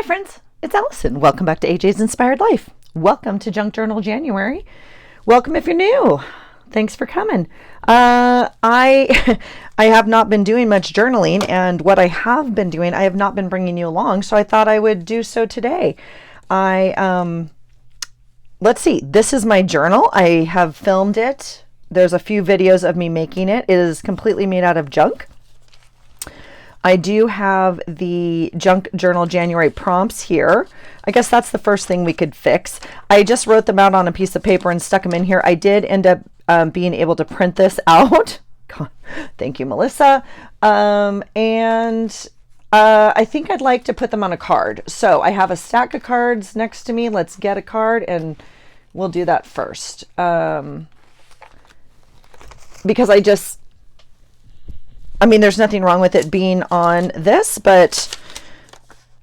friends, it's Allison. Welcome back to AJ's Inspired Life. Welcome to Junk Journal January. Welcome if you're new. Thanks for coming. I I have not been doing much journaling, and what I have been doing, I have not been bringing you along, so I thought I would do so today. Let's see. This is my journal. I have filmed it. There's a few videos of me making it. It is completely made out of junk. I do have the Junk Journal January prompts here. I guess that's the first thing we could fix. I just wrote them out on a piece of paper and stuck them in here. I did end up being able to print this out. God, thank you, Melissa. I think I'd like to put them on a card. So I have a stack of cards next to me. Let's get a card and we'll do that first. Because there's nothing wrong with it being on this, but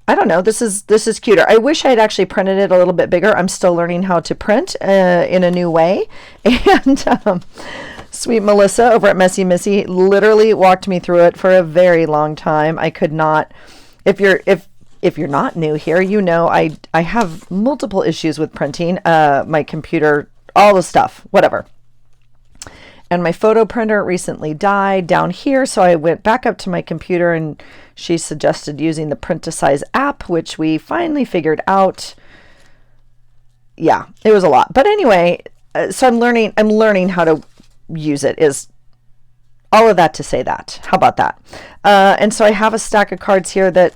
I don't know. This is cuter. I wish I had actually printed it a little bit bigger. I'm still learning how to print in a new way. And sweet Melissa over at Messy Missy literally walked me through it for a very long time. I could not. If you're not new here, you know I have multiple issues with printing. My computer, all the stuff, whatever. And my photo printer recently died down here, so I went back up to my computer and she suggested using the Print to Size app, which we finally figured out. Yeah, it was a lot. But anyway, so I'm learning how to use it, is all of that to say that. How about that? And so I have a stack of cards here that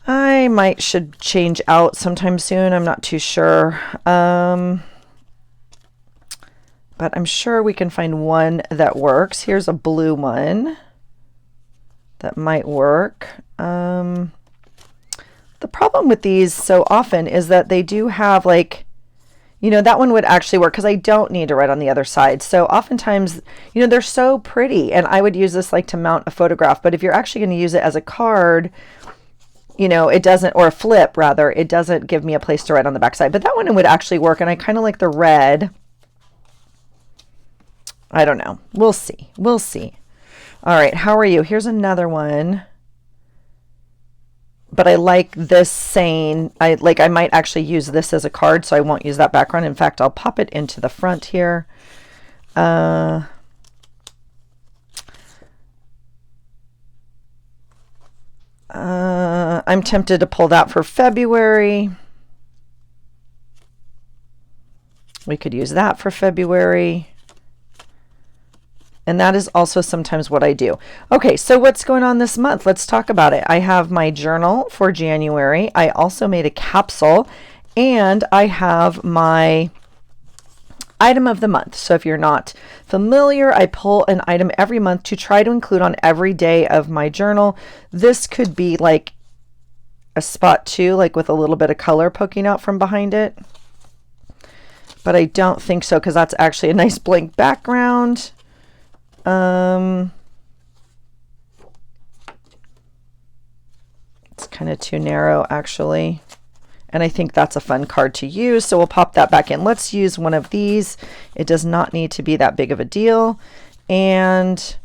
I should change out sometime soon. I'm not too sure. But I'm sure we can find one that works. Here's a blue one that might work. The problem with these so often is that they do have that one would actually work because I don't need to write on the other side. So oftentimes, they're so pretty and I would use this to mount a photograph. But if you're actually going to use it as a card, it doesn't, or a flip rather, it doesn't give me a place to write on the back side. But that one would actually work. And I kind of like the red. I don't know. We'll see. We'll see. All right. How are you? Here's another one. But I like this saying, I might actually use this as a card, so I won't use that background. In fact, I'll pop it into the front here. I'm tempted to pull that for February. We could use that for February. And that is also sometimes what I do. Okay, so what's going on this month? Let's talk about it. I have my journal for January. I also made a capsule, and I have my item of the month. So if you're not familiar, I pull an item every month to try to include on every day of my journal. This could be like a spot too, with a little bit of color poking out from behind it. But I don't think so, because that's actually a nice blank background. It's kind of too narrow actually, and I think that's a fun card to use, so we'll pop that back in. Let's use one of these. It does not need to be that big of a deal, and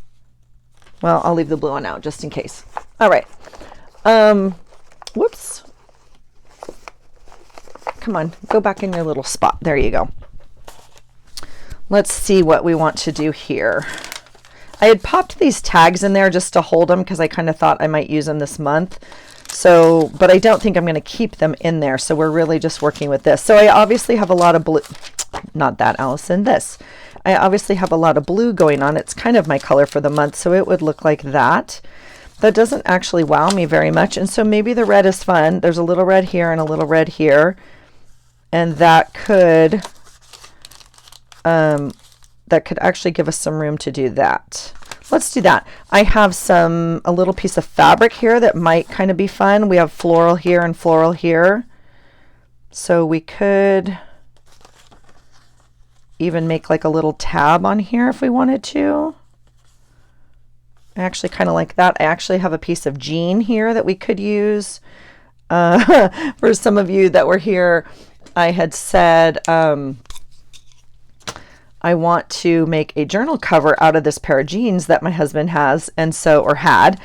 well, I'll leave the blue one out just in case. All right. Whoops, come on, go back in your little spot. There you go. Let's see what we want to do here. I had popped these tags in there just to hold them because I kind of thought I might use them this month. So, but I don't think I'm going to keep them in there. So we're really just working with this. So I obviously have a lot of blue, not that, Allison, this. I obviously have a lot of blue going on. It's kind of my color for the month. So it would look like that. That doesn't actually wow me very much. And so maybe the red is fun. There's a little red here and a little red here. And that could actually give us some room to do that. Let's do that. I have a little piece of fabric here that might kind of be fun. We have floral here and floral here. So we could even make a little tab on here if we wanted to. I actually kind of like that. I actually have a piece of jean here that we could use. For some of you that were here, I had said, I want to make a journal cover out of this pair of jeans that my husband has, and so, or had.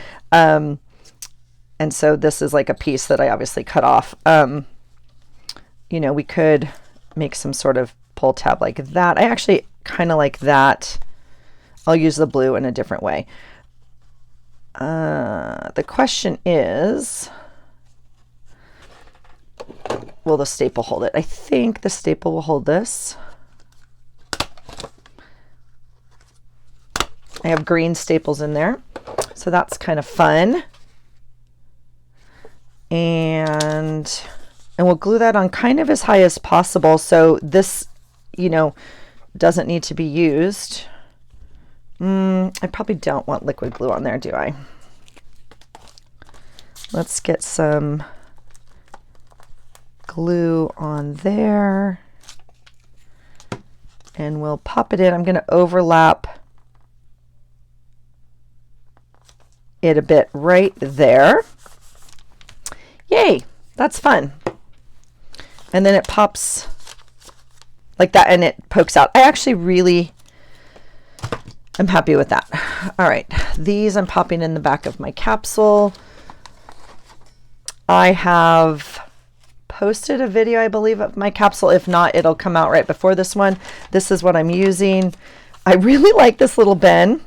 And so this is like a piece that I obviously cut off. You know, we could make some sort of pull tab like that. I actually kind of like that. I'll use the blue in a different way. The question is, will the staple hold it? I think the staple will hold this. I have green staples in there, so that's kind of fun. And we'll glue that on kind of as high as possible, so this, you know, doesn't need to be used. I probably don't want liquid glue on there, do I? Let's get some glue on there, and we'll pop it in. I'm going to overlap it a bit right there. Yay, that's fun. And then it pops like that and it pokes out. I actually really am happy with that. All right, these I'm popping in the back of my capsule. I have posted a video, I believe, of my capsule. If not, it'll come out right before this one. This is what I'm using. I really like this little bin.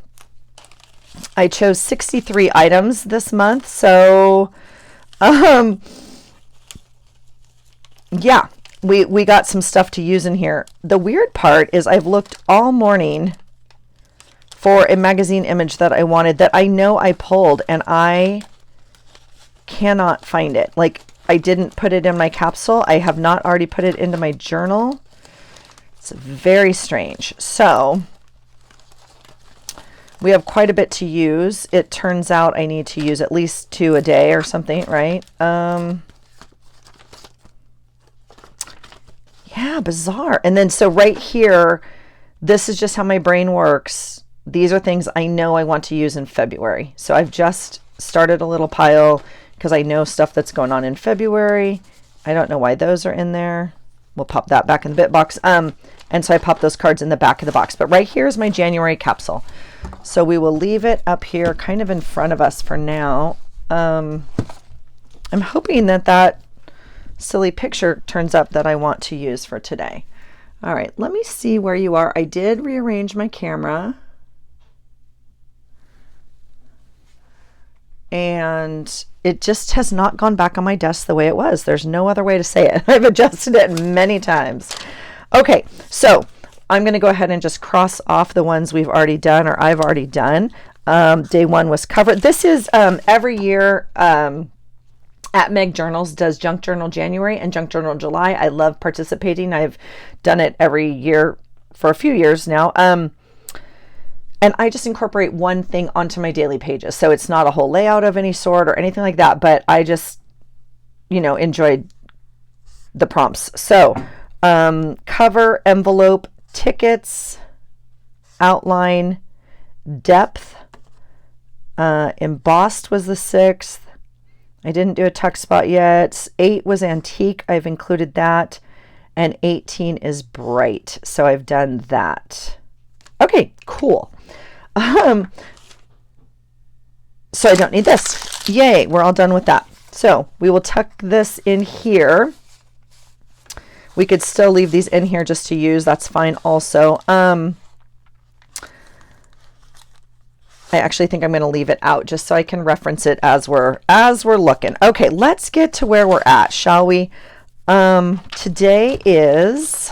I chose 63 items this month, so yeah, we got some stuff to use in here. The weird part is I've looked all morning for a magazine image that I wanted, that I know I pulled, and I cannot find it. Like, I didn't put it in my capsule. I have not already put it into my journal. It's very strange. So we have quite a bit to use. It turns out I need to use at least 2 a day or something, right? Yeah, bizarre. And then so right here, this is just how my brain works. These are things I know I want to use in February. So I've just started a little pile because I know stuff that's going on in February. I don't know why those are in there. We'll pop that back in the bit box. And so I pop those cards in the back of the box. But right here is my January capsule. So we will leave it up here kind of in front of us for now. I'm hoping that that silly picture turns up that I want to use for today. All right, let me see where you are. I did rearrange my camera. And it just has not gone back on my desk the way it was. There's no other way to say it. I've adjusted it many times. Okay, so I'm going to go ahead and just cross off the ones we've already done, or I've already done. Day 1 was covered. This is every year at Meg Journals does Junk Journal January and Junk Journal July. I love participating. I've done it every year for a few years now. And I just incorporate one thing onto my daily pages. So it's not a whole layout of any sort or anything like that, but I just, you know, enjoyed the prompts. So cover, envelope, tickets, outline, depth, embossed was the 6th. I didn't do a tuck spot yet. 8 was antique. I've included that. And 18 is bright. So I've done that. Okay, cool. So I don't need this. Yay, we're all done with that. So we will tuck this in here. We could still leave these in here just to use. That's fine also. I actually think I'm going to leave it out just so I can reference it as we're looking. Okay, let's get to where we're at, shall we? Today is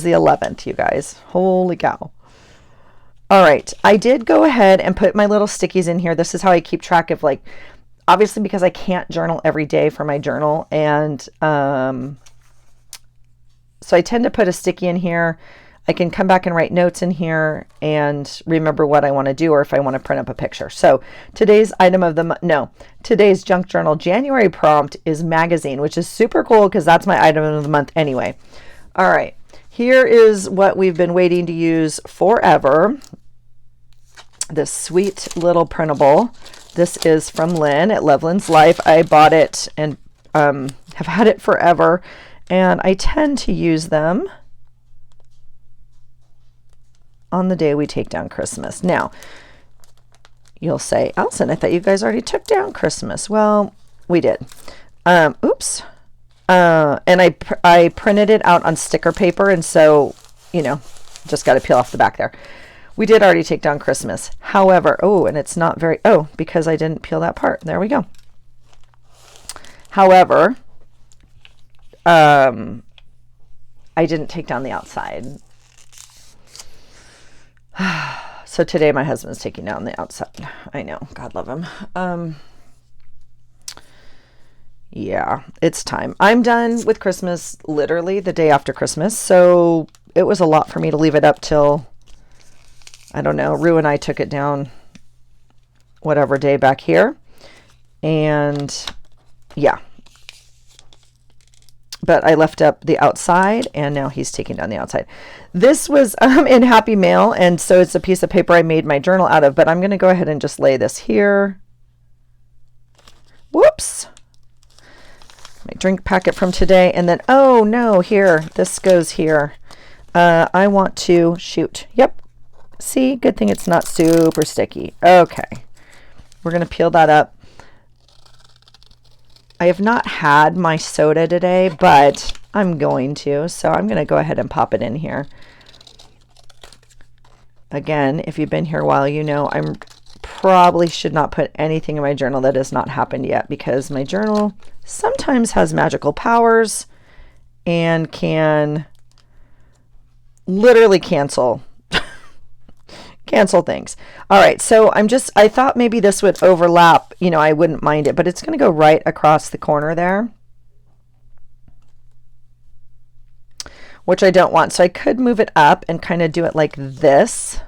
the 11th, you guys. Holy cow. All right, I did go ahead and put my little stickies in here. This is how I keep track of, like, obviously because I can't journal every day for my journal, and so I tend to put a sticky in here. I can come back and write notes in here and remember what I want to do, or if I want to print up a picture. So today's item of the month, no, today's Junk Journal January prompt is magazine, which is super cool because that's my item of the month anyway. All right, here is what we've been waiting to use forever. This sweet little printable. This is from Lynn at Loveland's Life. I bought it and have had it forever, and I tend to use them on the day we take down Christmas. Now, You'll say, Allison, I thought you guys already took down Christmas. Well, we did. Oops. And I printed it out on sticker paper, and so, you know, just got to peel off the back there. We did already take down Christmas. However, oh, and it's not very, oh, because I didn't peel that part. There we go. However, I didn't take down the outside. So today my husband's taking down the outside. I know, God love him. Yeah, it's time. I'm done with Christmas literally the day after Christmas. So it was a lot for me to leave it up till, I don't know, Rue and I took it down whatever day back here. And yeah. But I left up the outside, and now he's taking down the outside. This was in Happy Mail, and so it's a piece of paper I made my journal out of, but I'm going to go ahead and just lay this here. Whoops. My drink packet from today, and then, oh no, here, this goes here. I want to, shoot, yep. See, good thing it's not super sticky. Okay. We're going to peel that up. I have not had my soda today, but I'm going to, so I'm going to go ahead and pop it in here. Again, if you've been here a while, you know I'm probably should not put anything in my journal that has not happened yet, because my journal sometimes has magical powers and can literally cancel things. All right, so I thought maybe this would overlap, you know, I wouldn't mind it, but it's going to go right across the corner there, which I don't want. So I could move it up and kind of do it like this,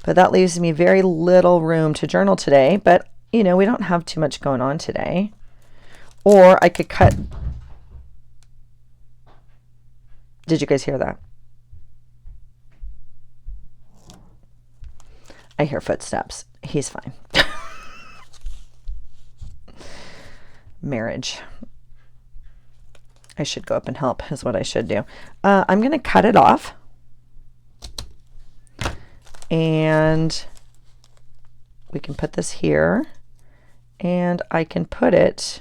but that leaves me very little room to journal today. But, you know, we don't have too much going on today. Or I could cut. Did you guys hear that? I hear footsteps. He's fine. Marriage. I should go up and help is what I should do. I'm going to cut it off. And we can put this here. And I can put it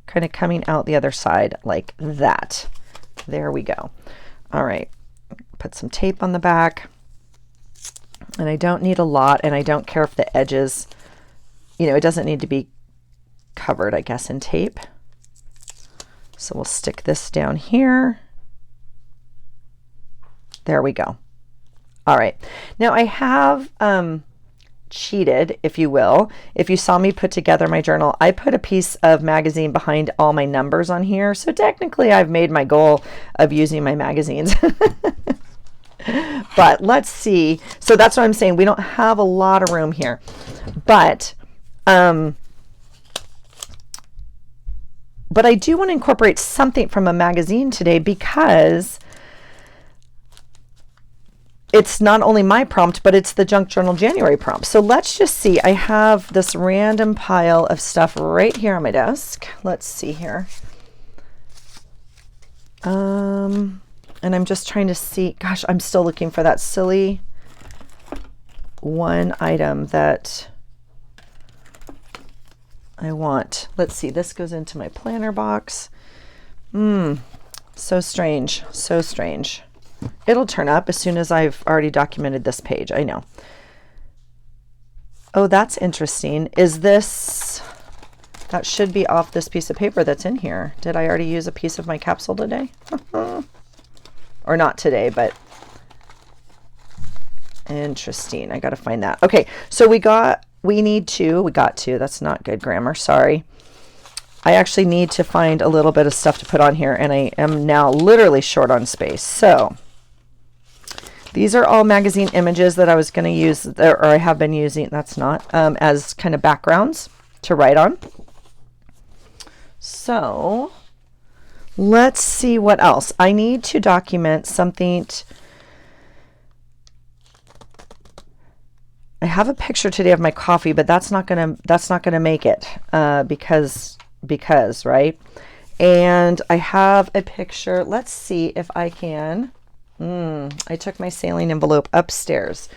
kind of coming out the other side like that. There we go. All right. Put some tape on the back. And I don't need a lot, and I don't care if the edges, you know, it doesn't need to be covered, I guess, in tape. So we'll stick this down here. There we go. All right. Now I have cheated, if you will. If you saw me put together my journal, I put a piece of magazine behind all my numbers on here. So technically I've made my goal of using my magazines. But let's see. So that's what I'm saying. We don't have a lot of room here. But I do want to incorporate something from a magazine today, because it's not only my prompt, but it's the Junk Journal January prompt. So let's just see. I have this random pile of stuff right here on my desk. Let's see here. And I'm just trying to see, gosh, I'm still looking for that silly one item that I want. Let's see, this goes into my planner box. So strange, so strange. It'll turn up as soon as I've already documented this page, I know. Oh, that's interesting. Is this, that should be off this piece of paper that's in here. Did I already use a piece of my capsule today? Or not today, but interesting. I got to find that. Okay, so we got to, that's not good grammar, sorry. I actually need to find a little bit of stuff to put on here, and I am now literally short on space. So these are all magazine images that I was going to use, or I have been using, that's not, as kind of backgrounds to write on. So let's see what else. I need to document something. I have a picture today of my coffee, but that's not gonna make it because right. And I have a picture. Let's see if I can. I took my sailing envelope upstairs.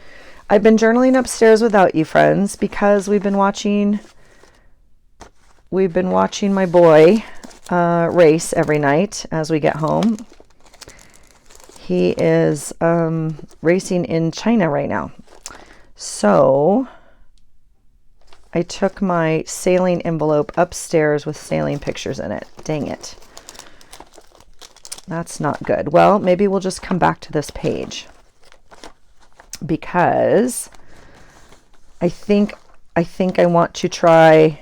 I've been journaling upstairs without you, friends, because we've been watching my boy race every night as we get home. He is racing in China right now. So I took my sailing envelope upstairs with sailing pictures in it. Dang it. That's not good. Well, maybe we'll just come back to this page, because I think I want to try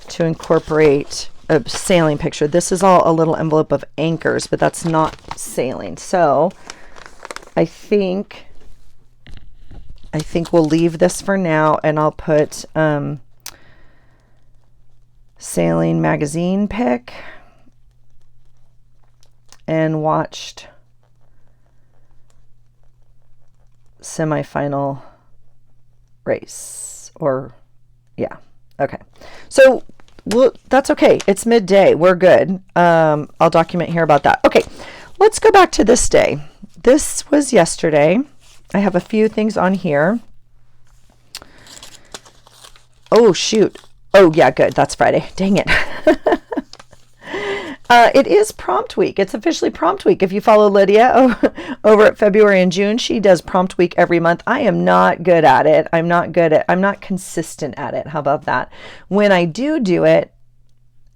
to incorporate a sailing picture. This is all a little envelope of anchors, but that's not sailing. So I think we'll leave this for now, and I'll put sailing magazine pick and watched semifinal race, or yeah. Okay. So that's okay. It's midday. We're good. I'll document here about that. Okay. Let's go back to this day. This was yesterday. I have a few things on here. Oh, shoot. Oh, yeah, good. That's Friday. Dang it. It is prompt week. It's officially prompt week. If you follow Lydia over at February and June, she does prompt week every month. I am not good at it. I'm not consistent at it. How about that? When I do it,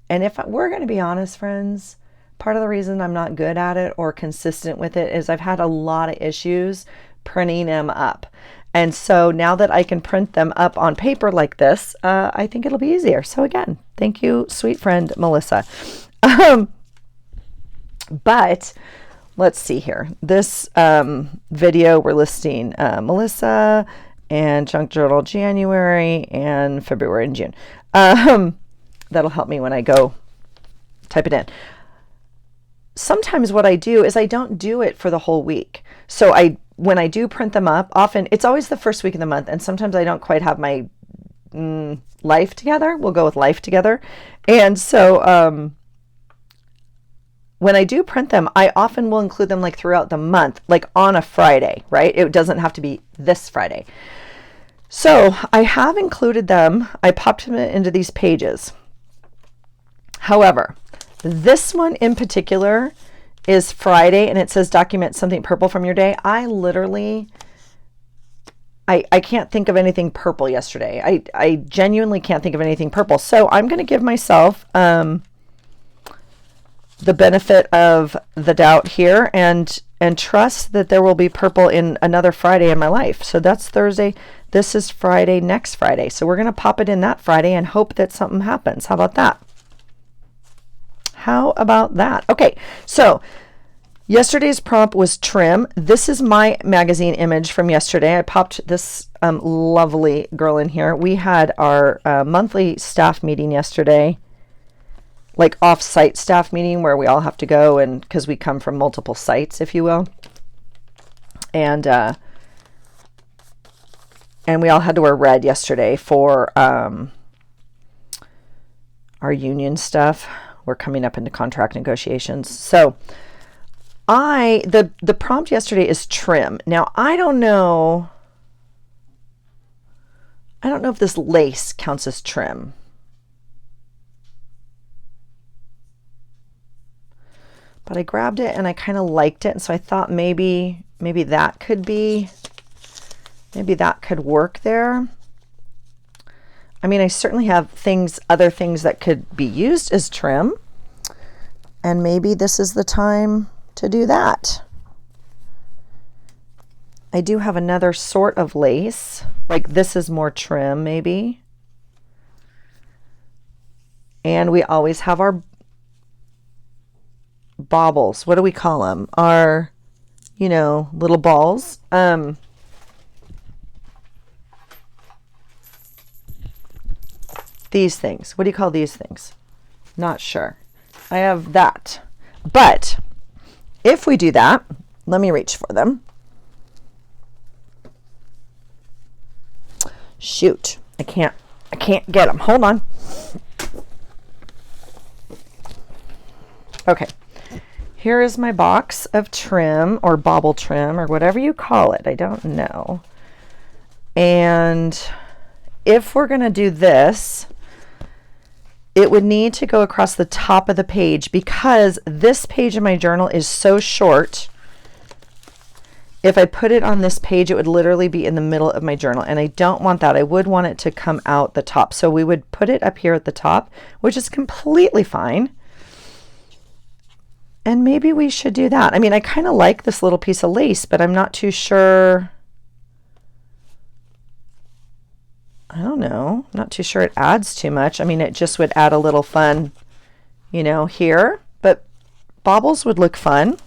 and if we're going to be honest, friends, part of the reason I'm not good at it or consistent with it is I've had a lot of issues printing them up. And so now that I can print them up on paper like this, I think it'll be easier. So again, thank you, sweet friend Melissa. But let's see here. This video, we're listing Melissa and Junk Journal January and February and June. That'll help me when I go type it in. Sometimes what I do is I don't do it for the whole week. So when I do print them up, often it's always the first week of the month, and sometimes I don't quite have my life together. We'll go with life together. And so when I do print them, I often will include them like throughout the month, like on a Friday, right? It doesn't have to be this Friday. So I have included them. I popped them into these pages. However, this one in particular is Friday, and it says document something purple from your day. I literally, I can't think of anything purple yesterday. I genuinely can't think of anything purple. So I'm going to give myself the benefit of the doubt here and trust that there will be purple in another Friday in my life. So that's Thursday. This is Friday, next Friday. So we're going to pop it in that Friday and hope that something happens. How about that? How about that? Okay, so yesterday's prompt was trim. This is my magazine image from yesterday. I popped this lovely girl in here. We had our monthly staff meeting yesterday, like off-site staff meeting where we all have to go, and because we come from multiple sites, if you will. And we all had to wear red yesterday for our union stuff. We're coming up into contract negotiations. So the prompt yesterday is trim. Now I don't know if this lace counts as trim. But I grabbed it and I kind of liked it, and so I thought maybe that could work there. I mean, I certainly have other things that could be used as trim, and maybe this is the time to do that. I do have another sort of lace, like this is more trim maybe. And we always have our baubles. What do we call them? Our, little balls. These things. What do you call these things? Not sure. I have that. But if we do that, let me reach for them. Shoot. I can't get them. Hold on. Okay. Here is my box of trim or bobble trim or whatever you call it. I don't know. And if we're going to do this, it would need to go across the top of the page because this page in my journal is so short. If I put it on this page, it would literally be in the middle of my journal, and I don't want that. I would want it to come out the top. So we would put it up here at the top, which is completely fine. And maybe we should do that. I mean, I kind of like this little piece of lace, but I'm not too sure. I don't know. I'm not too sure it adds too much. I mean, it just would add a little fun, you know, here, but baubles would look fun.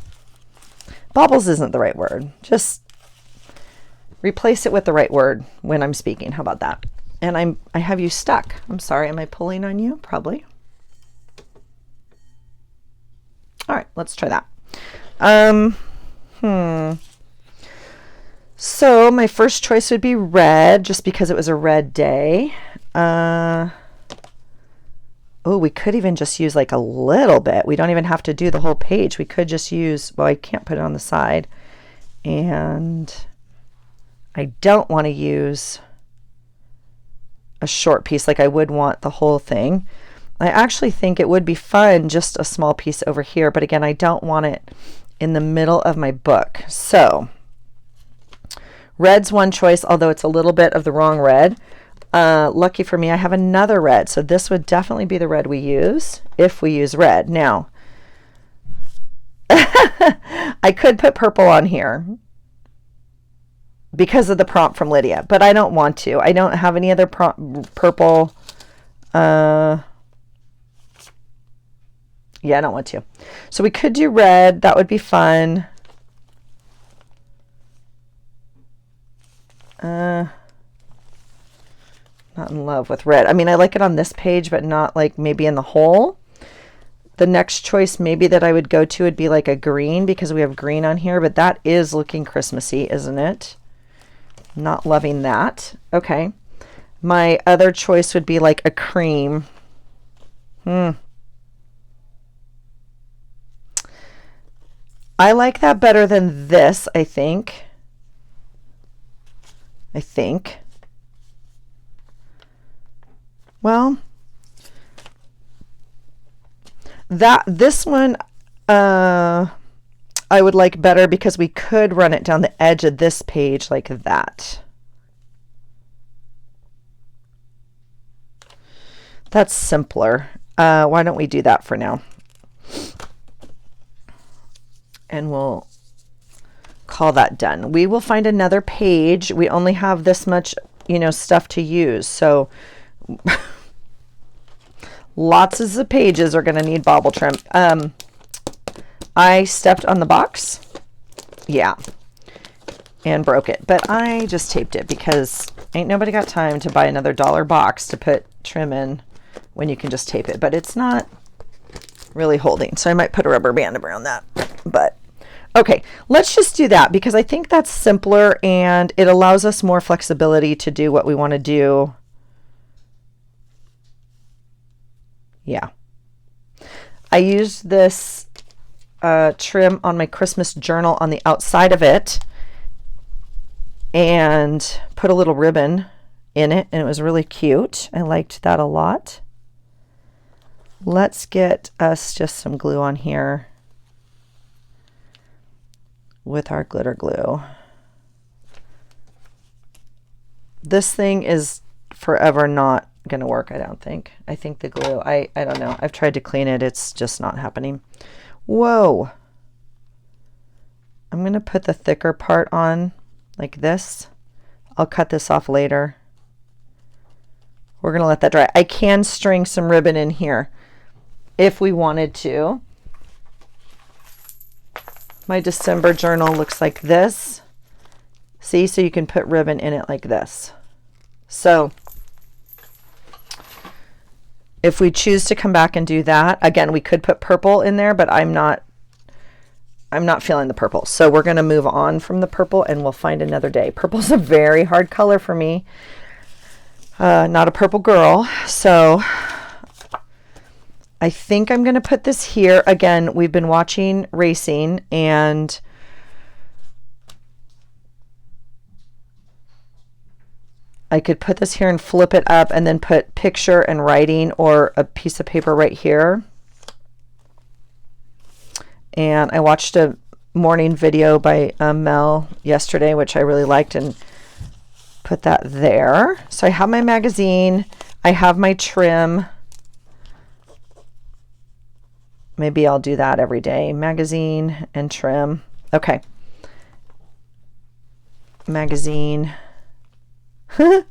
Baubles isn't the right word. Just replace it with the right word when I'm speaking. How about that? And I have you stuck. I'm sorry. Am I pulling on you? Probably. All right, let's try that. So my first choice would be red, just because it was a red day. Oh, we could even just use like a little bit. We don't even have to do the whole page. We could just use, well, I can't put it on the side. And I don't want to use a short piece like I would want the whole thing. I actually think it would be fun, just a small piece over here. But again, I don't want it in the middle of my book. So red's one choice, although it's a little bit of the wrong red. Lucky for me, I have another red. So this would definitely be the red we use if we use red. Now, I could put purple on here because of the prompt from Lydia, but I don't want to. I don't have any other purple. Yeah, I don't want to. So we could do red. That would be fun. Not in love with red. I mean, I like it on this page, but not like maybe in the whole. The next choice maybe that I would go to would be like a green, because we have green on here, but that is looking Christmassy, isn't it? Not loving that. Okay. My other choice would be like a cream. I like that better than this, I think. Well, this one I would like better because we could run it down the edge of this page like that. That's simpler. Why don't we do that for now? And we'll call that done. We will find another page. We only have this much, you know, stuff to use. So lots of pages are going to need bobble trim. I stepped on the box. Yeah. And broke it. But I just taped it because ain't nobody got time to buy another $1 box to put trim in when you can just tape it. But it's not really holding. So I might put a rubber band around that. But okay, let's just do that because I think that's simpler and it allows us more flexibility to do what we want to do. Yeah. I used this trim on my Christmas journal on the outside of it and put a little ribbon in it, and it was really cute. I liked that a lot. Let's get us just some glue on here with our glitter glue. This thing is forever not going to work, I don't think. I think the glue, I don't know. I've tried to clean it. It's just not happening. Whoa. I'm going to put the thicker part on like this. I'll cut this off later. We're going to let that dry. I can string some ribbon in here if we wanted to. My December journal looks like this. See, so you can put ribbon in it like this. So if we choose to come back and do that, again, we could put purple in there, but I'm not feeling the purple. So we're going to move on from the purple and we'll find another day. Purple's a very hard color for me. Not a purple girl. So I think I'm going to put this here. Again, we've been watching racing, and I could put this here and flip it up and then put picture and writing or a piece of paper right here. And I watched a morning video by Mel yesterday, which I really liked, and put that there. So I have my magazine. I have my trim. Maybe I'll do that every day. Magazine and trim. Okay. Magazine. I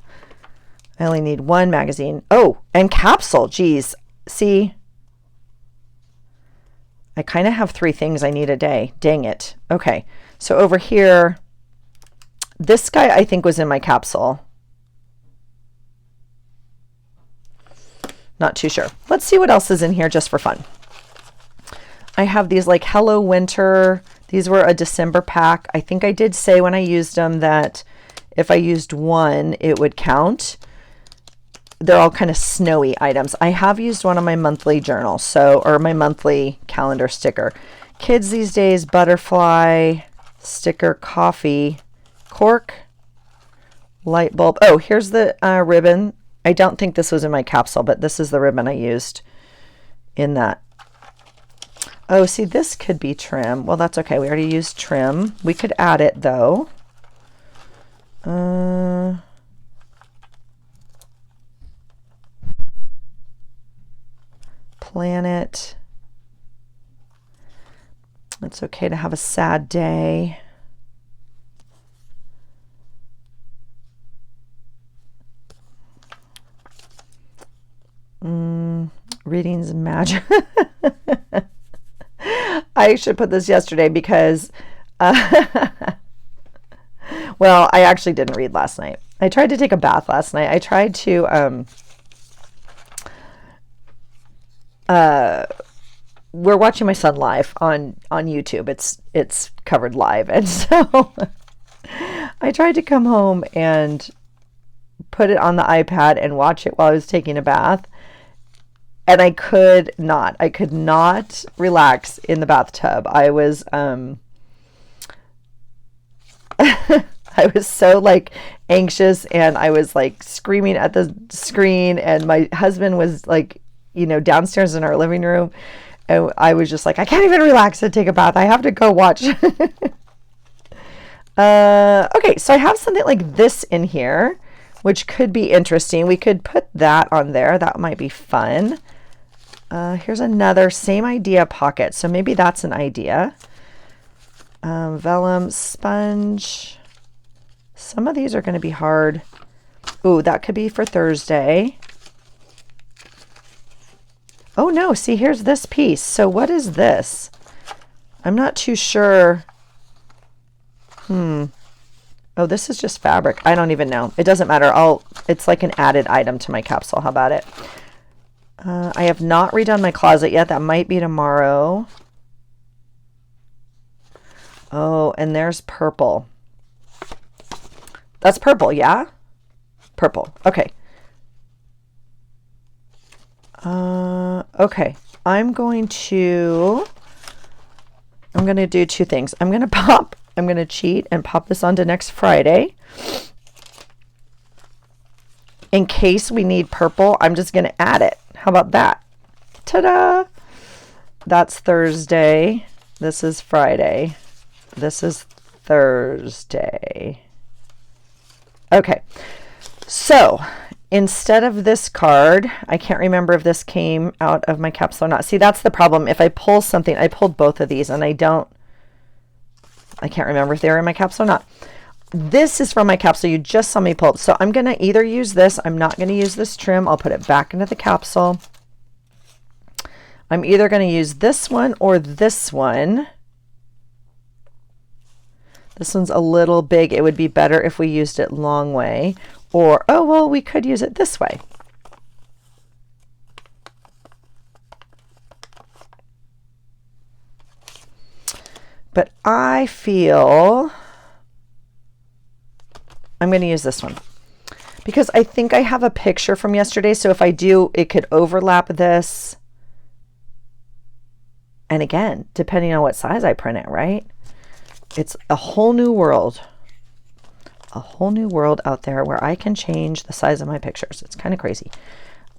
only need one magazine. Oh, and capsule. Geez. See? I kind of have 3 things I need a day. Dang it. Okay. So over here, this guy I think was in my capsule. Not too sure. Let's see what else is in here just for fun. I have these like Hello Winter. These were a December pack. I think I did say when I used them that if I used one, it would count. They're all kind of snowy items. I have used one on my monthly journal, or my monthly calendar sticker. Kids these days, butterfly, sticker, coffee, cork, light bulb. Oh, here's the ribbon. I don't think this was in my capsule, but this is the ribbon I used in that. Oh, see, this could be trim. Well, that's okay. We already used trim. We could add it, though. Planet. It's okay to have a sad day. Readings magic. I should put this yesterday because, well, I actually didn't read last night. I tried to take a bath last night. I tried to, we're watching my son live on YouTube. It's covered live. And so I tried to come home and put it on the iPad and watch it while I was taking a bath. And I could not relax in the bathtub. I was, I was so like anxious, and I was like screaming at the screen, and my husband was like, downstairs in our living room. And I was just like, I can't even relax and take a bath. I have to go watch. Okay, so I have something like this in here, which could be interesting. We could put that on there. That might be fun. Here's another same idea pocket. So maybe that's an idea. Vellum, sponge. Some of these are going to be hard. Ooh, that could be for Thursday. Oh no, see, here's this piece. So what is this? I'm not too sure. Oh, this is just fabric. I don't even know. It doesn't matter. It's like an added item to my capsule. How about it? I have not redone my closet yet. That might be tomorrow. Oh, and there's purple. That's purple, yeah? Purple. Okay. Okay. I'm going to do 2 things. I'm going to cheat and pop this onto next Friday. In case we need purple, I'm just going to add it. How about that? Ta-da! That's Thursday. This is Friday. This is Thursday. Okay. So, instead of this card, I can't remember if this came out of my capsule or not. See, that's the problem. If I pull something, I pulled both of these, and I can't remember if they were in my capsule or not. This is from my capsule. You just saw me pull it. So I'm going to either use this. I'm not going to use this trim. I'll put it back into the capsule. I'm either going to use this one or this one. This one's a little big. It would be better if we used it long way. Or, oh, well, we could use it this way. But I feel I'm going to use this one because I think I have a picture from yesterday. So if I do, it could overlap this And again, depending on what size I print it, right? It's a whole new world. A whole new world out there where I can change the size of my pictures. It's kind of crazy.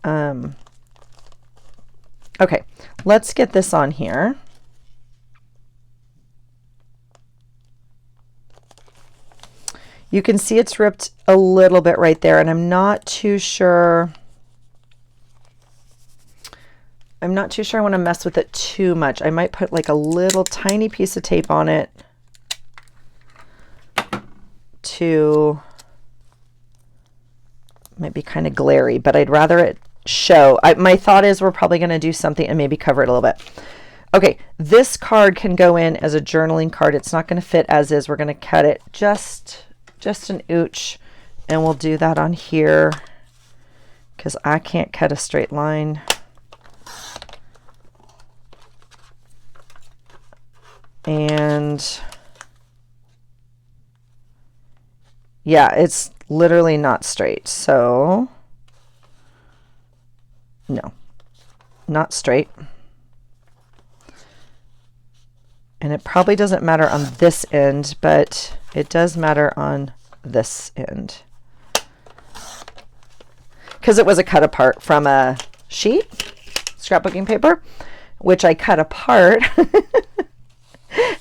Okay, let's get this on here. You can see it's ripped a little bit right there, and I'm not too sure I want to mess with it too much. I might put like a little tiny piece of tape on it to, might be kind of glary, but I'd rather it show. My thought is we're probably going to do something and maybe cover it a little bit. Okay, this card can go in as a journaling card. It's not going to fit as is. We're going to cut it just an ooch, and we'll do that on here because I can't cut a straight line. And yeah, it's literally not straight. So no, not straight. And it probably doesn't matter on this end, but it does matter on this end. Because it was a cut apart from a sheet, scrapbooking paper, which I cut apart.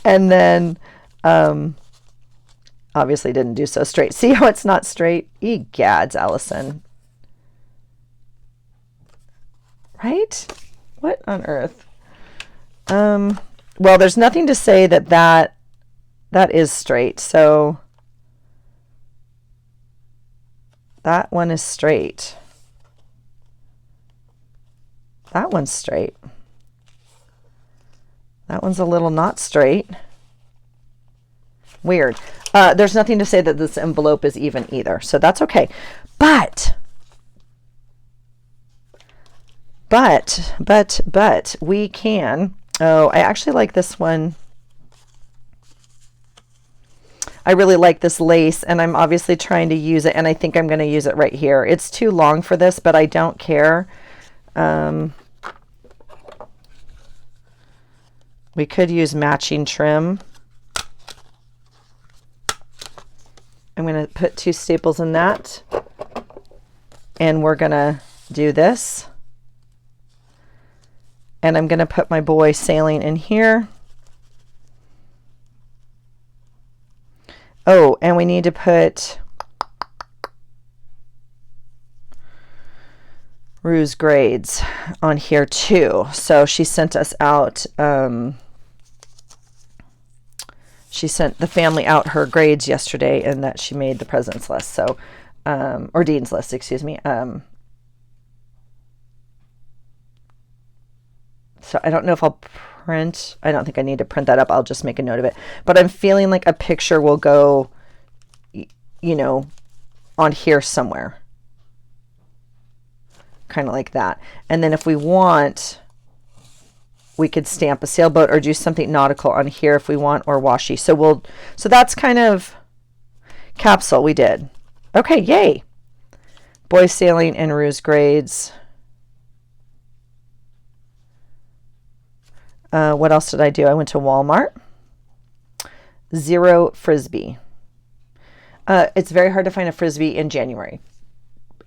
And then obviously didn't do so straight. See how it's not straight? Egads, Allison. Right? What on earth? Well, there's nothing to say that is straight. So that one is straight. That one's straight. That one's a little not straight. Weird. There's nothing to say that this envelope is even either. So that's okay. But we can, oh, I actually like this one. I really like this lace, and I'm obviously trying to use it, and I think I'm going to use it right here. It's too long for this, but I don't care. We could use matching trim. I'm going to put 2 staples in that, and we're going to do this. And I'm going to put my boy sailing in here. Oh, and we need to put Rue's grades on here too. So she sent us out, she sent the family out her grades yesterday, and that she made the president's list. So, or dean's list, excuse me. So I don't know if I'll print. I don't think I need to print that up. I'll just make a note of it. But I'm feeling like a picture will go, you know, on here somewhere. Kind of like that. And then if we want, we could stamp a sailboat or do something nautical on here if we want, or washi. So that's kind of capsule we did. Okay, yay. Boy sailing and Rue's grades. What else did I do? I went to Walmart. 0 Frisbee. It's very hard to find a Frisbee in January,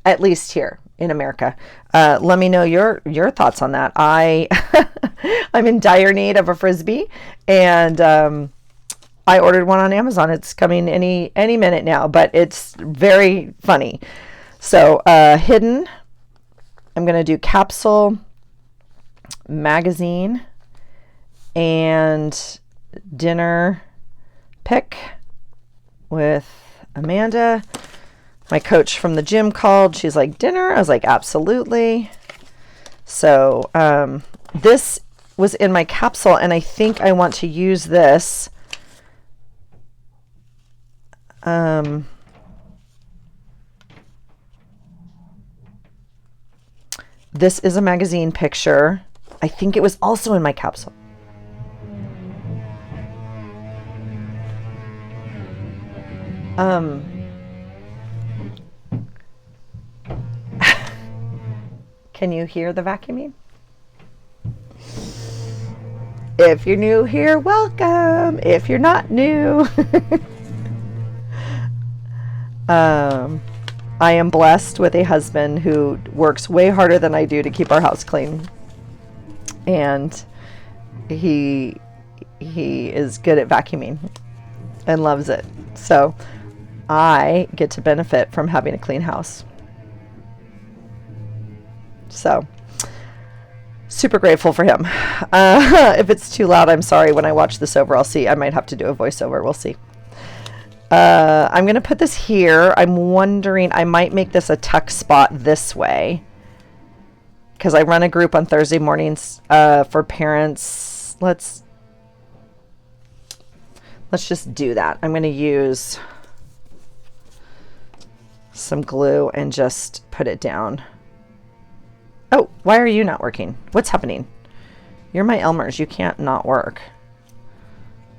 at least here in America. Let me know your thoughts on that. I'm in dire need of a Frisbee, and I ordered one on Amazon. It's coming any minute now, but it's very funny. So hidden, I'm going to do capsule, magazine, and dinner pick with Amanda. My coach from the gym called. She's like, dinner? I was like, absolutely. So this was in my capsule, and I think I want to use this. This is a magazine picture. I think it was also in my capsule. Can you hear the vacuuming? If you're new here, welcome. If you're not new, I am blessed with a husband who works way harder than I do to keep our house clean. And he is good at vacuuming and loves it. So I get to benefit from having a clean house. So super grateful for him. If it's too loud, I'm sorry. When I watch this over, I'll see. I might have to do a voiceover. We'll see. I'm going to put this here. I'm wondering, I might make this a tuck spot this way, because I run a group on Thursday mornings for parents. Let's just do that. I'm going to use some glue and just put it down. Oh, why are you not working? What's happening? You're my Elmers. You can't not work.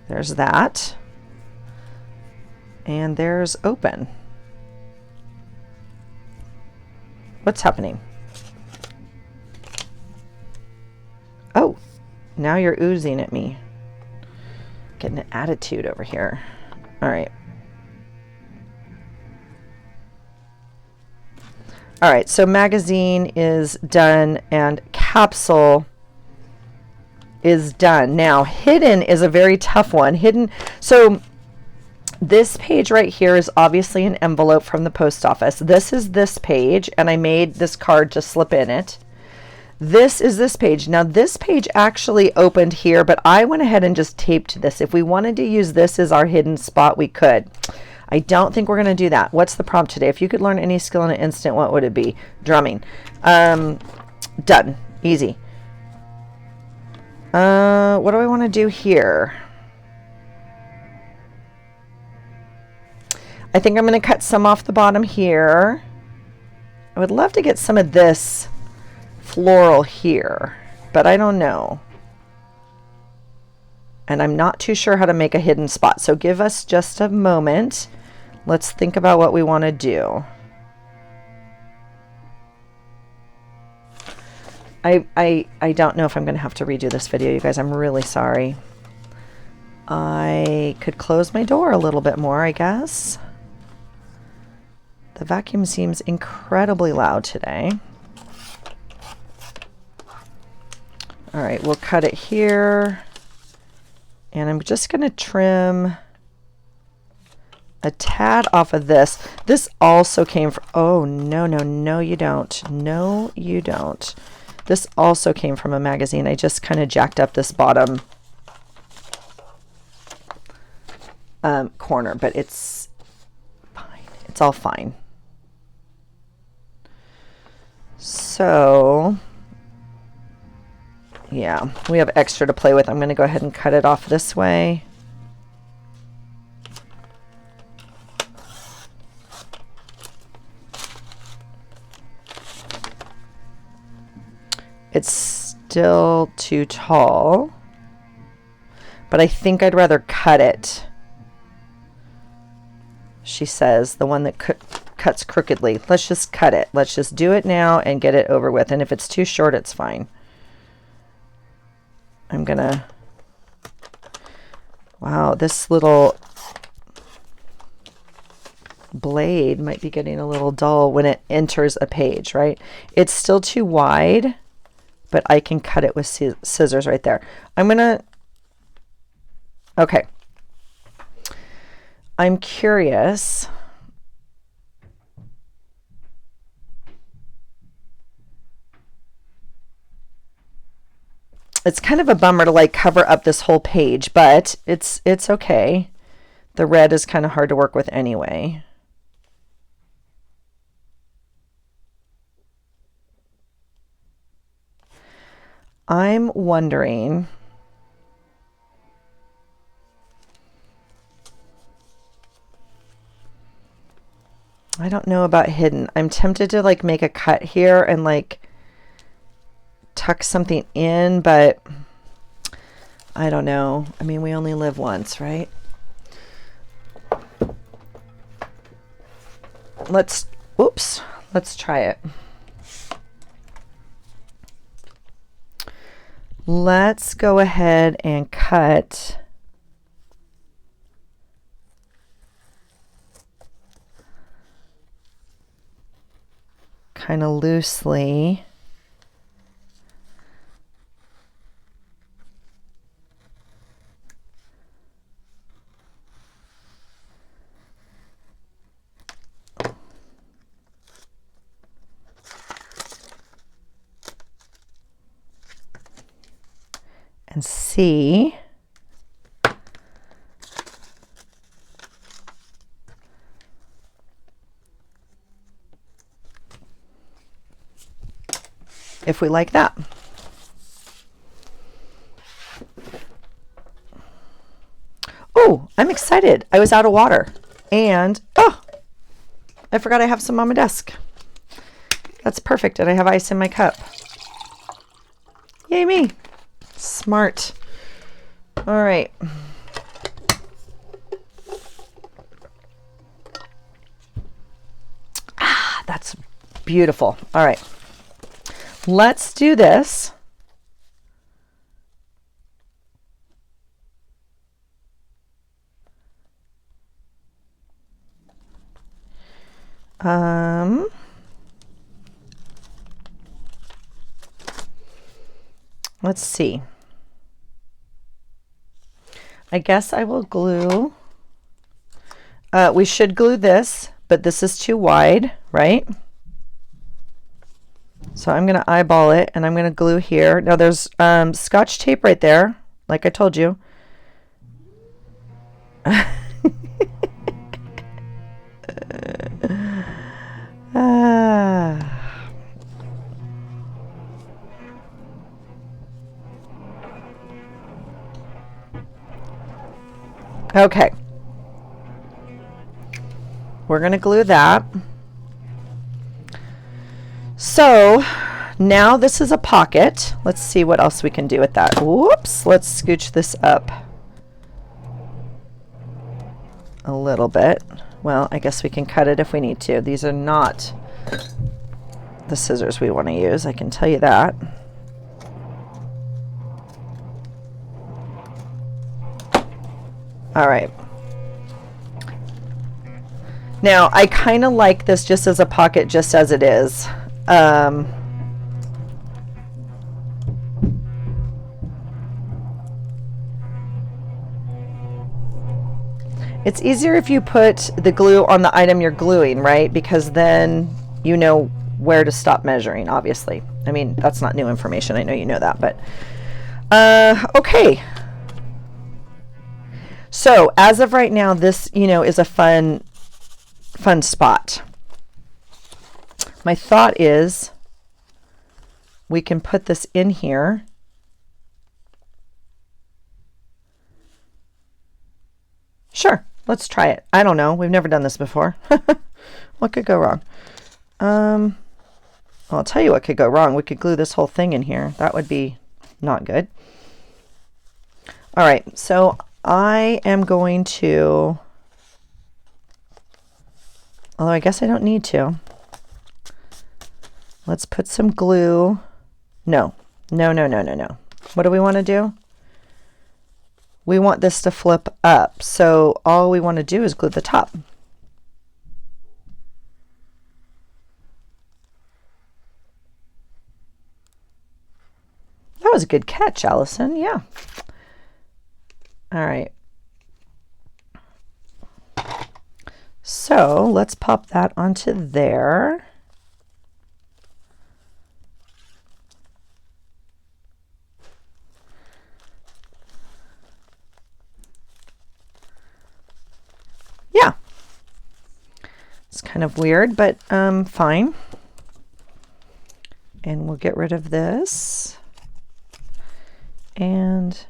There's that. And there's open. What's happening? Oh, now you're oozing at me. Getting an attitude over here. All right. All right, so magazine is done and capsule is done. Now, hidden is a very tough one. Hidden, so this page right here is obviously an envelope from the post office. This is this page, and I made this card to slip in it. This is this page. Now, this page actually opened here, but I went ahead and just taped this. If we wanted to use this as our hidden spot, we could. I don't think we're going to do that. What's the prompt today? If you could learn any skill in an instant, what would it be? Drumming. Done. Easy. What do I want to do here? I think I'm going to cut some off the bottom here. I would love to get some of this floral here, but I don't know. And I'm not too sure how to make a hidden spot. So give us just a moment. Let's think about what we want to do. I don't know if I'm going to have to redo this video, you guys. I'm really sorry. I could close my door a little bit more, I guess. The vacuum seems incredibly loud today. All right, we'll cut it here. And I'm just going to trim a tad off of this. This also came from, oh, no, you don't. No, you don't. This also came from a magazine. I just kind of jacked up this bottom corner, but it's fine. It's all fine. So, yeah, we have extra to play with. I'm going to go ahead and cut it off this way. It's still too tall, but I think I'd rather cut it. She says, the one that cuts crookedly. Let's just cut it. Let's just do it now and get it over with. And if it's too short, it's fine. I'm gonna, wow, this little blade might be getting a little dull when it enters a page, right? It's still too wide, but I can cut it with scissors right there. I'm gonna, okay. I'm curious. It's kind of a bummer to like cover up this whole page, but it's okay. The red is kind of hard to work with anyway. I'm wondering, I don't know about hidden. I'm tempted to like make a cut here and like tuck something in, but I don't know. I mean, we only live once, right? Let's try it. let's go ahead and cut kind of loosely. And see if we like that. Oh, I'm excited. I was out of water and oh, I forgot I have some on my desk. That's perfect. And I have ice in my cup. Yay me. Smart. All right. Ah, that's beautiful. All right. Let's do this. Let's see. I guess I will glue. We should glue this, but this is too wide, right? So I'm going to eyeball it and I'm going to glue here. Now there's Scotch tape right there, like I told you. Okay. We're going to glue that. So now this is a pocket. Let's see what else we can do with that. Whoops. Let's scooch this up a little bit. Well, I guess we can cut it if we need to. These are not the scissors we want to use, I can tell you that. All right. Now, I kind of like this just as a pocket, just as it is. It's easier if you put the glue on the item you're gluing, right? Because then you know where to stop measuring, obviously. I mean, that's not new information. I know you know that, but okay. So as of right now, this, is a fun spot. My thought is we can put this in here. Sure, let's try it. I don't know. We've never done this before. What could go wrong? I'll tell you what could go wrong. We could glue this whole thing in here. That would be not good. All right, so I am going to, although I guess I don't need to. Let's put some glue. No. What do we want to do? We want this to flip up. So all we want to do is glue the top. That was a good catch, Allison. Yeah. All right. So let's pop that onto there. Yeah. It's kind of weird, but fine. And we'll get rid of this. And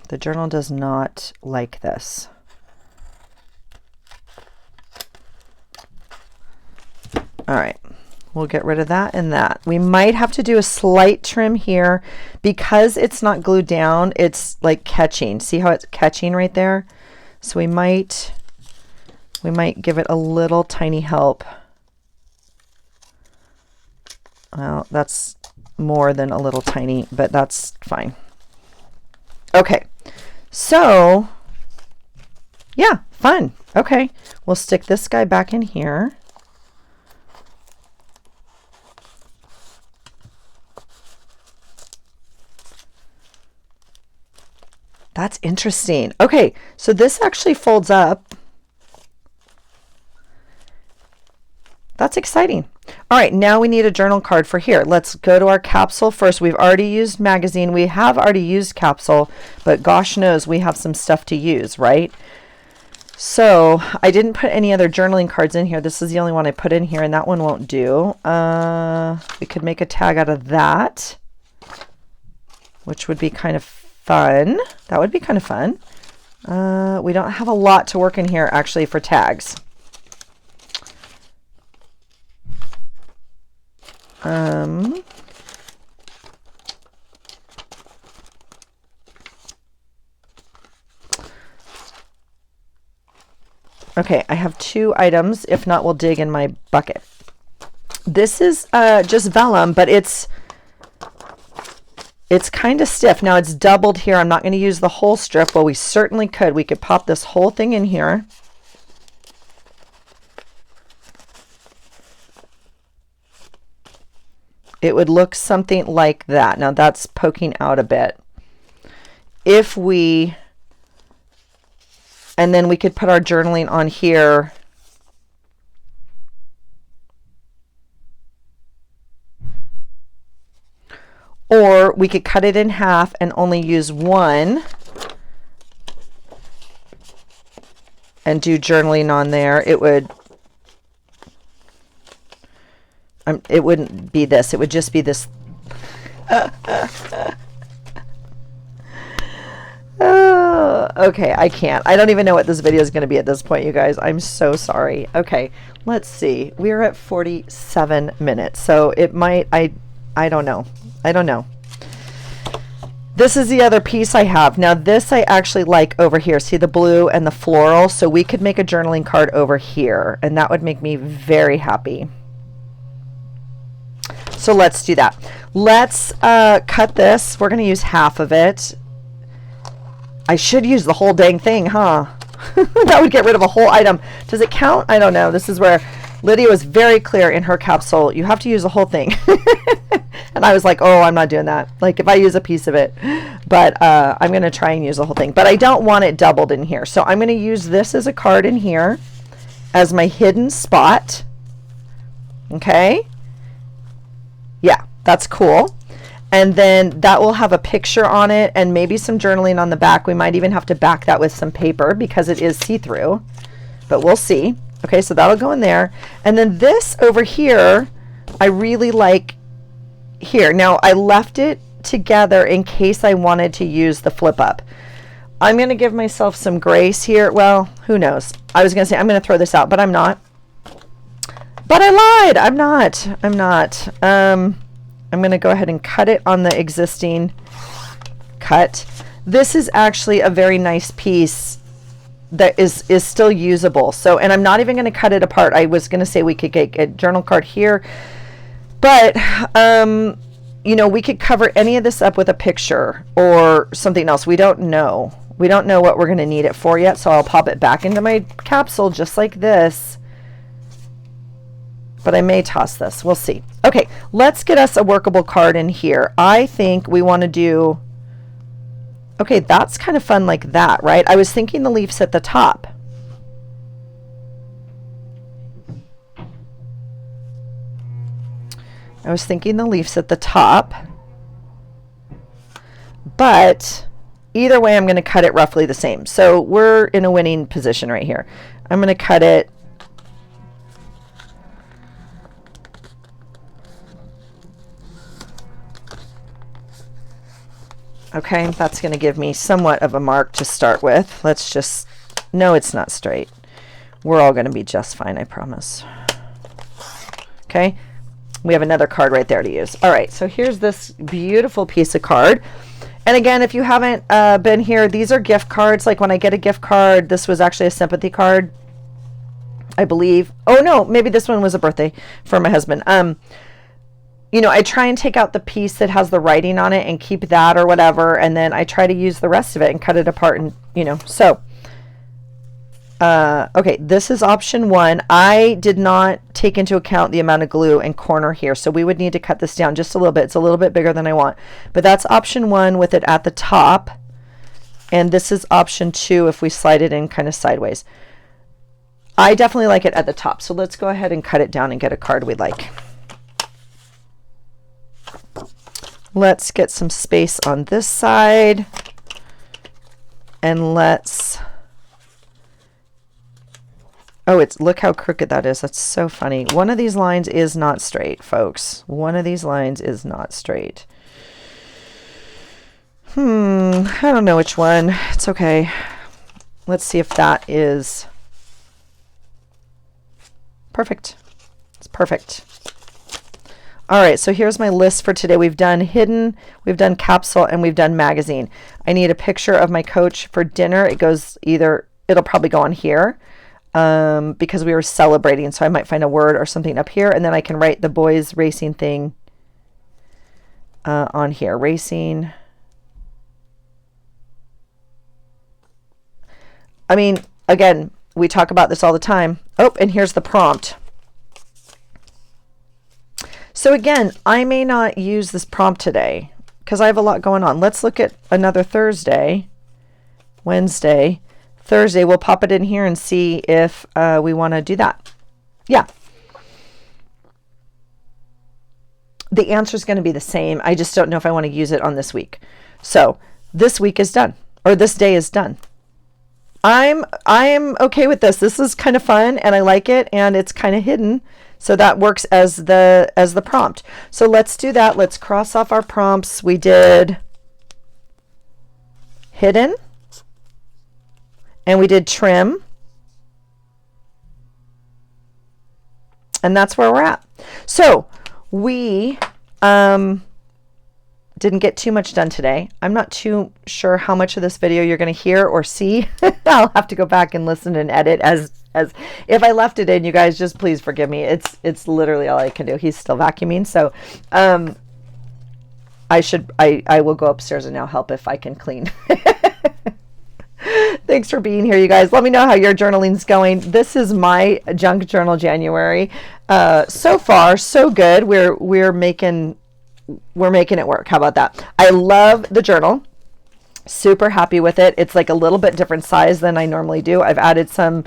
the journal does not like this. All right, we'll get rid of that and that. We might have to do a slight trim here because it's not glued down. It's like catching. See how it's catching right there? So we might We might give it a little tiny help. Well, that's more than a little tiny, but that's fine. Okay, so yeah, fun. Okay, we'll stick this guy back in here. That's interesting. Okay, so this actually folds up. That's exciting. All right, now we need a journal card for here. Let's go to our capsule first. We've already used magazine. We have already used capsule, but gosh knows we have some stuff to use, right? So I didn't put any other journaling cards in here. This is the only one I put in here, and that one won't do. We could make a tag out of that, which would be kind of fun. That would be kind of fun. We don't have a lot to work in here actually for tags. Okay, I have 2 items. If not, we'll dig in my bucket. This is just vellum, but it's kind of stiff. Now it's doubled here. I'm not going to use the whole strip. Well, we certainly could. We could pop this whole thing in here. It would look something like that. Now that's poking out a bit. If we, and then we could put our journaling on here. Or we could cut it in half and only use one and do journaling on there. It would, it wouldn't be this. It would just be this. Oh, okay, I can't. I don't even know what this video is going to be at this point, you guys. I'm so sorry. Okay, let's see. We're at 47 minutes, so it might, I don't know. I don't know. This is the other piece I have. Now this I actually like over here. See the blue and the floral? So we could make a journaling card over here, and that would make me very happy. So let's do that. Let's cut this. We're going to use half of it. I should use the whole dang thing, huh? That would get rid of a whole item. Does it count? I don't know. This is where Lydia was very clear in her capsule. You have to use the whole thing. And I was like, oh, I'm not doing that. Like if I use a piece of it. But I'm going to try and use the whole thing. But I don't want it doubled in here. So I'm going to use this as a card in here as my hidden spot. Okay. Yeah, that's cool. And then that will have a picture on it and maybe some journaling on the back. We might even have to back that with some paper because it is see-through, but we'll see. Okay, so that'll go in there. And then this over here, I really like here. Now I left it together in case I wanted to use the flip up. I'm going to give myself some grace here. Well, who knows? I was going to say I'm going to throw this out, but I'm not. But I lied. I'm not. I'm going to go ahead and cut it on the existing cut. This is actually a very nice piece that is still usable. So, and I'm not even going to cut it apart. I was going to say we could get a journal card here, but you know, we could cover any of this up with a picture or something else. We don't know. We don't know what we're going to need it for yet. So I'll pop it back into my capsule just like this. But I may toss this. We'll see. Okay, let's get us a workable card in here. I think we want to do, okay, that's kind of fun like that, right? I was thinking the leaves at the top. At the top. But either way, I'm going to cut it roughly the same. So we're in a winning position right here. I'm going to cut it okay, that's going to give me somewhat of a mark to start with. Let's just, no, it's not straight. We're all going to be just fine, I promise. Okay, we have another card right there to use. All right, so here's this beautiful piece of card. And again, if you haven't been here, these are gift cards. Like when I get a gift card, this was actually a sympathy card. I believe. Oh no, maybe this one was a birthday for my husband. You know, I try and take out the piece that has the writing on it and keep that or whatever, and then I try to use the rest of it and cut it apart, and you know. So okay, this is option 1. I did not take into account the amount of glue and corner here, so we would need to cut this down just a little bit. It's a little bit bigger than I want, but that's option 1 with it at the top, and this is option 2 if we slide it in kind of sideways. I definitely like it at the top, so let's go ahead and cut it down and get a card we like. Let's get some space on this side, and let's, oh, it's, look how crooked that is. That's so funny. One of these lines is not straight, folks. One of these lines is not straight. I don't know which one. It's okay. Let's see if that is perfect. It's perfect. All right, so here's my list for today. We've done hidden, we've done capsule, and we've done magazine. I need a picture of my coach for dinner. It goes either, it'll probably go on here because we were celebrating, so I might find a word or something up here, and then I can write the boys racing thing on here. Racing. I mean, again, we talk about this all the time. Oh, and here's the prompt. So again, I may not use this prompt today because I have a lot going on. Let's look at another Thursday, Wednesday, Thursday. We'll pop it in here and see if we want to do that. Yeah. The answer is going to be the same. I just don't know if I want to use it on this week. So this week is done, or this day is done. I'm okay with this. This is kind of fun and I like it, and it's kind of hidden. So that works as the prompt. So let's do that. Let's cross off our prompts. We did hidden, and we did trim, and that's where we're at. So we didn't get too much done today. I'm not too sure how much of this video you're going to hear or see. I'll have to go back and listen and edit as if I left it in, you guys just please forgive me. It's literally all I can do. He's still vacuuming, so I will go upstairs and now help if I can clean. Thanks for being here, you guys. Let me know how your journaling's going. This is my junk journal January. So far, so good. We're making it work. How about that? I love the journal. Super happy with it. It's like a little bit different size than I normally do. I've added some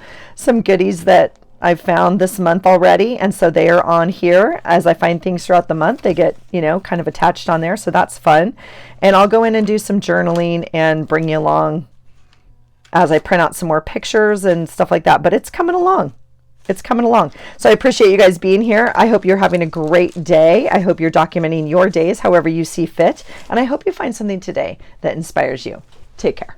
goodies that I've found this month already, and so they are on here. As I find things throughout the month, they get, you know, kind of attached on there, so that's fun. And I'll go in and do some journaling and bring you along as I print out some more pictures and stuff like that. But it's coming along. It's coming along. So I appreciate you guys being here. I hope you're having a great day. I hope you're documenting your days however you see fit. And I hope you find something today that inspires you. Take care.